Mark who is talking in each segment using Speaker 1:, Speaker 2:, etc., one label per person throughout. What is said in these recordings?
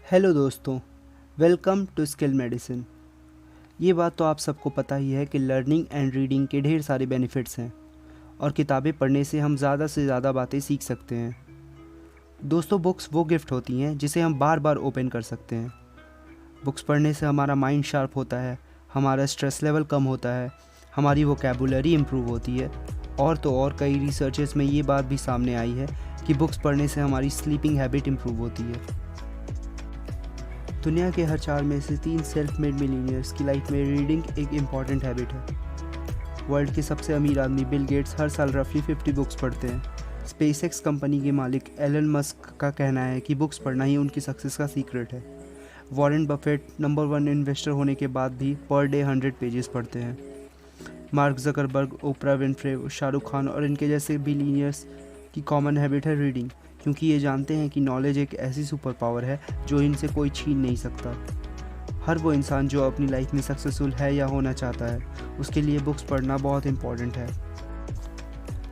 Speaker 1: Hello दोस्तों, welcome to skill medicine. ये बात तो आप सबको पता ही है कि लर्निंग एंड रीडिंग के ढेर सारे बेनिफिट्स हैं और किताबें पढ़ने से हम ज़्यादा से ज़्यादा बातें सीख सकते हैं। दोस्तों, बुक्स वो गिफ्ट होती हैं जिसे हम बार बार ओपन कर सकते हैं। बुक्स पढ़ने से हमारा माइंड शार्प होता है, हमारा स्ट्रेस लेवल कम होता है, हमारी वोकैबुलरी इम्प्रूव होती है और तो और कई रिसर्चेस में ये बात भी सामने आई है कि बुक्स पढ़ने से हमारी स्लीपिंग हैबिट इम्प्रूव होती है। दुनिया के हर 4 में से 3 सेल्फ मेड मिलीनियर्स की लाइफ में रीडिंग एक इम्पॉर्टेंट हैबिट है। वर्ल्ड के सबसे अमीर आदमी बिल गेट्स हर साल रफली 50 बुक्स पढ़ते हैं। स्पेसएक्स कंपनी के मालिक एलन मस्क का कहना है कि बुक्स पढ़ना ही उनकी सक्सेस का सीक्रेट है। वॉरेन बफेट नंबर 1 इन्वेस्टर होने के बाद भी पर डे 100 पेजेस पढ़ते हैं। Mark Zuckerberg, Oprah Winfrey, Shahrukh Khan और इनके जैसे बिलीनियर्स की कॉमन हैबिट है रीडिंग, क्योंकि ये जानते हैं कि नॉलेज एक ऐसी सुपर पावर है जो इनसे कोई छीन नहीं सकता। हर वो इंसान जो अपनी लाइफ में सक्सेसफुल है या होना चाहता है, उसके लिए बुक्स पढ़ना बहुत इंपॉर्टेंट है।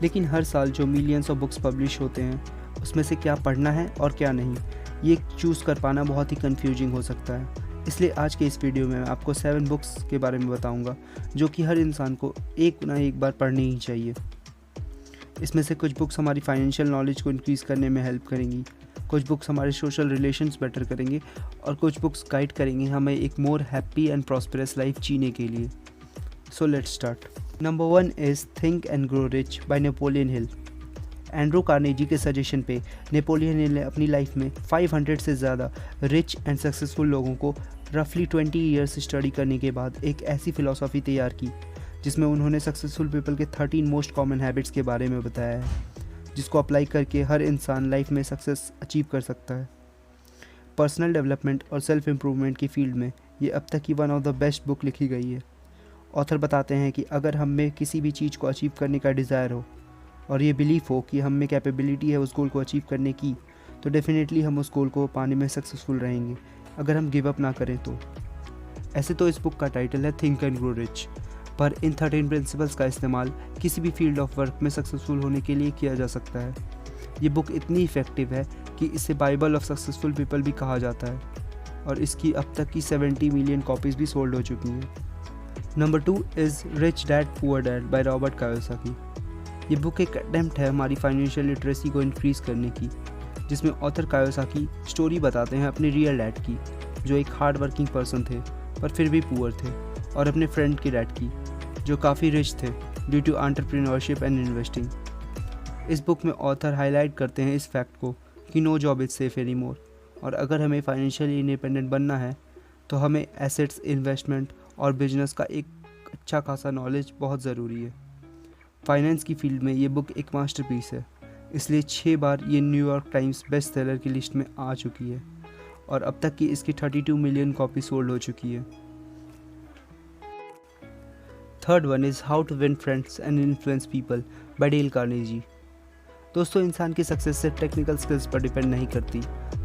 Speaker 1: लेकिन हर साल जो मिलियंस ऑफ बुक्स पब्लिश होते हैं, उसमें से क्या पढ़ना है और क्या नहीं, ये चूज़ कर पाना बहुत ही कन्फ्यूजिंग हो सकता है। इसलिए आज के इस वीडियो में मैं आपको 7 बुक्स के बारे में बताऊंगा जो कि हर इंसान को एक ना एक बार पढ़नी ही चाहिए। इसमें से कुछ बुक्स हमारी फाइनेंशियल नॉलेज को इंक्रीज़ करने में हेल्प करेंगी, कुछ बुक्स हमारे सोशल रिलेशंस बेटर करेंगे और कुछ बुक्स गाइड करेंगे हमें एक more happy and prosperous life जीने के लिए। So let's start. Number 1 is think and grow rich by Napoleon Hill. Andrew Carnegie के सजेशन पे नेपोलियन हिल ने अपनी लाइफ में 500 से ज़्यादा रिच एंड सक्सेसफुल लोगों को रफली 20 ईयर्स स्टडी करने के बाद एक ऐसी फ़िलॉसफी तैयार की जिसमें उन्होंने सक्सेसफुल पीपल के 13 मोस्ट कॉमन हैबिट्स के बारे में बताया है, जिसको अप्लाई करके हर इंसान लाइफ में सक्सेस अचीव कर सकता है। पर्सनल डेवलपमेंट और सेल्फ इम्प्रूवमेंट की फील्ड में ये अब तक की one of the best book लिखी गई है। ऑथर बताते हैं कि अगर हम में किसी भी चीज़ को अचीव करने का डिज़ायर हो और ये बिलीफ हो कि हम में कैपेबिलिटी है उस गोल को अचीव करने की, तो डेफिनेटली हम उस गोल को पाने में सक्सेसफुल रहेंगे अगर हम गिव अप ना करें तो। ऐसे तो इस बुक का टाइटल है थिंक एंड ग्रो रिच, पर इन 13 प्रिंसिपल्स का इस्तेमाल किसी भी फील्ड ऑफ वर्क में सक्सेसफुल होने के लिए किया जा सकता है। ये बुक इतनी इफ़ेक्टिव है कि इसे बाइबल ऑफ सक्सेसफुल पीपल भी कहा जाता है और इसकी अब तक की 70 मिलियन कॉपीज़ भी सोल्ड हो चुकी हैं। Number 2 is rich dad poor dad by Robert Kiyosaki. ये बुक एक अटेम्प्ट है हमारी फाइनेंशियल लिटरेसी को इंक्रीज़ करने की, जिसमें ऑथर कायोसाकी स्टोरी बताते हैं अपने रियल डैड की, जो एक हार्ड वर्किंग पर्सन थे पर फिर भी पुअर थे, और अपने फ्रेंड के डैड की, जो काफ़ी रिच थे due to entrepreneurship and investing. इस बुक में ऑथर हाईलाइट करते हैं इस फैक्ट को कि no job is safe any more, और अगर हमें फाइनेंशियली इंडिपेंडेंट बनना है तो हमें एसेट्स, इन्वेस्टमेंट और बिजनेस का एक अच्छा खासा नॉलेज बहुत ज़रूरी है। फाइनेंस की फील्ड में ये बुक एक मास्टरपीस है, इसलिए 6 बार ये न्यूयॉर्क टाइम्स बेस्ट सेलर की लिस्ट में आ चुकी है और अब तक की इसकी 32 मिलियन कॉपी सोल्ड हो चुकी है। Third one is how to win friends and influence people by Dale Carnegie. दोस्तों, इंसान की सक्सेस सिर्फ टेक्निकल स्किल्स पर डिपेंड नहीं करती,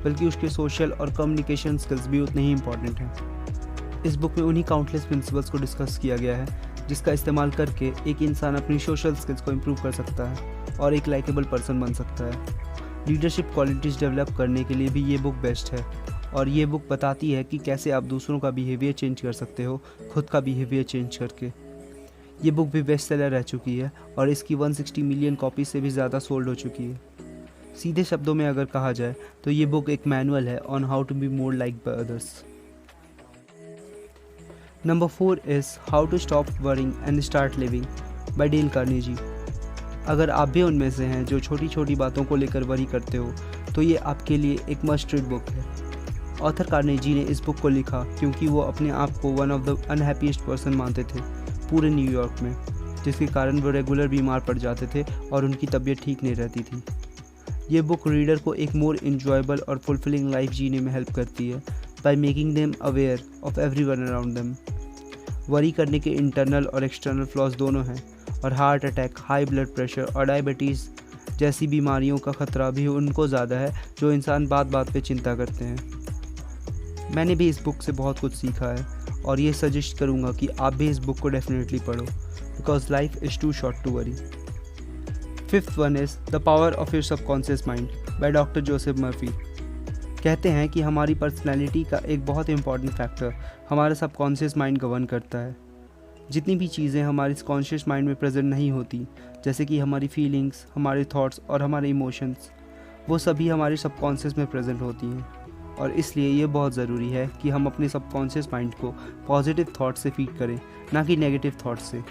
Speaker 1: बल्कि उसके सोशल और कम्युनिकेशन स्किल्स भी उतने ही इंपॉर्टेंट हैं। इस बुक में उन्हीं काउंटलेस प्रिंसिपल्स को डिस्कस किया गया है जिसका इस्तेमाल करके एक इंसान अपनी सोशल स्किल्स को इम्प्रूव कर सकता है और एक लाइकेबल पर्सन बन सकता है। लीडरशिप क्वालिटीज़ डेवलप करने के लिए भी ये बुक बेस्ट है और ये बुक बताती है कि कैसे आप दूसरों का बिहेवियर चेंज कर सकते हो खुद का बिहेवियर चेंज करके। ये बुक भी बेस्ट सेलर रह चुकी है और इसकी 160 मिलियन कॉपी से भी ज़्यादा सोल्ड हो चुकी है। सीधे शब्दों में अगर कहा जाए तो ये बुक एक मैनुअल है on how to be more like by others. Number 4 is how to stop worrying and start living by Dale Carnegie. अगर आप भी उनमें से हैं जो छोटी छोटी बातों को लेकर वरी करते हो, तो ये आपके लिए एक मस्ट रीड बुक है। ऑथर कार्नेजी ने इस बुक को लिखा क्योंकि वो अपने आप को one of the unhappiest person मानते थे पूरे न्यूयॉर्क में, जिसके कारण वो रेगुलर बीमार पड़ जाते थे और उनकी तबीयत ठीक नहीं रहती थी। ये बुक रीडर को एक मोर इन्जॉयबल और फुलफिलिंग लाइफ जीने में हेल्प करती है by making them aware of everyone around them. Worry करने के इंटरनल और एक्सटर्नल फ्लॉज दोनों हैं और heart attack, high blood pressure और डायबिटीज़ जैसी बीमारियों का ख़तरा भी उनको ज़्यादा है जो इंसान बात बात पे चिंता करते हैं। मैंने भी इस बुक से बहुत कुछ सीखा है और ये सजेस्ट करूँगा कि आप भी इस बुक को डेफिनेटली पढ़ो, because life is too short to worry. Fifth one is the power of your subconscious mind by doctor Joseph Murphy. कहते हैं कि हमारी पर्सनैलिटी का एक बहुत इंपॉर्टेंट फैक्टर हमारा सबकॉन्शियस माइंड गवर्न करता है। जितनी भी चीज़ें हमारी कॉन्शियस माइंड में प्रेजेंट नहीं होती, जैसे कि हमारी फीलिंग्स, हमारे थॉट्स और हमारे इमोशंस, वो सभी हमारे सबकॉन्शियस में प्रेजेंट होती हैं। और इसलिए ये बहुत ज़रूरी है कि हम अपने सबकॉन्शियस माइंड को पॉजिटिव थॉट से फीड करें, ना कि नेगेटिव थॉट से।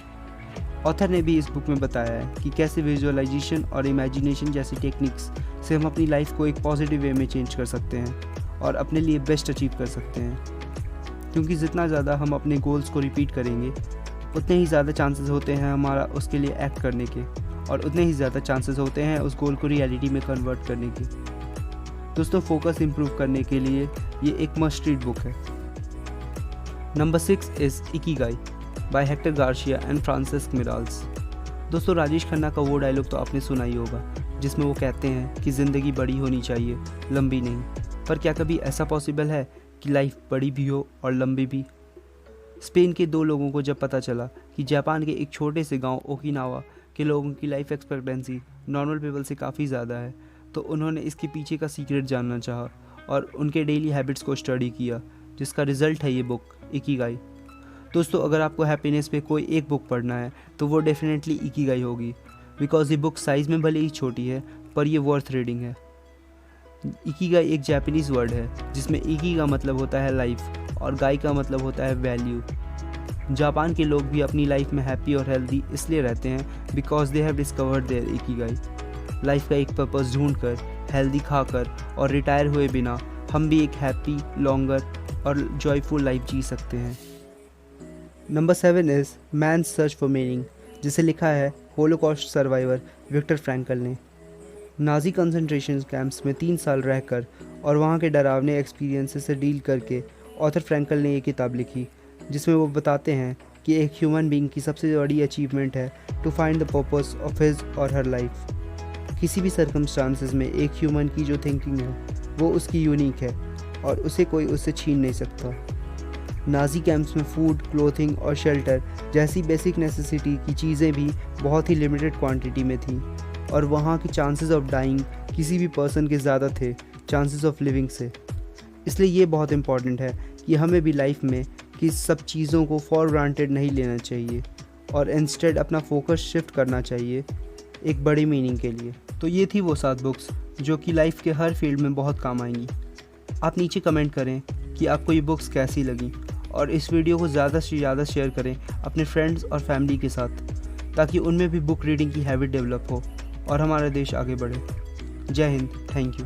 Speaker 1: ऑथर ने भी इस बुक में बताया है कि कैसे विजुअलाइजेशन और इमेजिनेशन जैसी टेक्निक्स से हम अपनी लाइफ को एक पॉजिटिव वे में चेंज कर सकते हैं और अपने लिए बेस्ट अचीव कर सकते हैं। क्योंकि जितना ज़्यादा हम अपने गोल्स को रिपीट करेंगे, उतने ही ज़्यादा चांसेस होते हैं हमारा उसके लिए एक्ट करने के, और उतने ही ज़्यादा चांसेस होते हैं उस गोल को रियलिटी में कन्वर्ट करने के। दोस्तों, फोकस इंप्रूव करने के लिए ये एक मस्ट रीड बुक है। Number 6 is Ikigai by Hector Garcia and Francesc Miralles. दोस्तों, राजेश खन्ना का वो डायलॉग तो आपने सुना ही होगा, जिसमें वो कहते हैं कि ज़िंदगी बड़ी होनी चाहिए, लंबी नहीं। पर क्या कभी ऐसा पॉसिबल है कि लाइफ बड़ी भी हो और लंबी भी? स्पेन के 2 लोगों को जब पता चला कि जापान के एक छोटे से गांव ओकिनावा के लोगों की लाइफ एक्सपेक्टेंसी नॉर्मल पीपल से काफ़ी ज़्यादा है, तो उन्होंने इसके पीछे का सीक्रेट जानना चाहा और उनके डेली हैबिट्स को स्टडी किया, जिसका रिज़ल्ट है ये बुक इकिगाई। दोस्तों, अगर आपको हैप्पीनेस पे कोई एक बुक पढ़ना है तो वो डेफिनेटली इकिगाई होगी, बिकॉज ये बुक साइज़ में भले ही छोटी है पर ये वर्थ रीडिंग है। इकिगाई एक जापानीज़ वर्ड है जिसमें इकी का मतलब होता है लाइफ और गाई का मतलब होता है वैल्यू। जापान के लोग भी अपनी लाइफ में हैप्पी और हेल्दी इसलिए रहते हैं because they have discovered their ikigai. Life का एक पर्पस ढूंढकर, हेल्दी खाकर और रिटायर हुए बिना हम भी एक हैप्पी, लॉन्गर और जॉयफुल लाइफ जी सकते हैं। Number 7 is man search for meaning, जिसे लिखा है होलोकॉस्ट सर्वाइवर विक्टर फ्रैंकल ने। नाजी कंसंट्रेशन कैंप्स में 3 साल रहकर और वहाँ के डरावने एक्सपीरियंसेस से डील करके ऑथर फ्रैंकल ने ये किताब लिखी, जिसमें वो बताते हैं कि एक ह्यूमन बीइंग की सबसे बड़ी अचीवमेंट है to find the purpose of his और हर लाइफ। किसी भी सर्कमस्टांसेस में एक ह्यूमन की जो थिंकिंग है वो उसकी यूनिक है और उसे कोई उससे छीन नहीं सकता। नाजी कैंप्स में फूड, क्लोथिंग और शेल्टर जैसी बेसिक नेसेसिटी की चीज़ें भी बहुत ही लिमिटेड क्वांटिटी में थी, और वहाँ की चांसेस ऑफ डाइंग किसी भी पर्सन के ज़्यादा थे चांसेस ऑफ लिविंग से। इसलिए ये बहुत इंपॉर्टेंट है कि हमें भी लाइफ में कि सब चीज़ों को फॉर ग्रांटेड नहीं लेना चाहिए और इंस्टेड अपना फोकस शिफ्ट करना चाहिए एक बड़ी मीनिंग के लिए। तो ये थी वो 7 बुक्स जो कि लाइफ के हर फील्ड में बहुत काम आएंगी। आप नीचे कमेंट करें कि आपको ये बुक्स कैसी लगी, और इस वीडियो को ज़्यादा से ज़्यादा शेयर करें अपने फ्रेंड्स और फैमिली के साथ, ताकि उनमें भी बुक रीडिंग की हैबिट डेवलप हो और हमारा देश आगे बढ़े। जय हिंद, थैंक यू।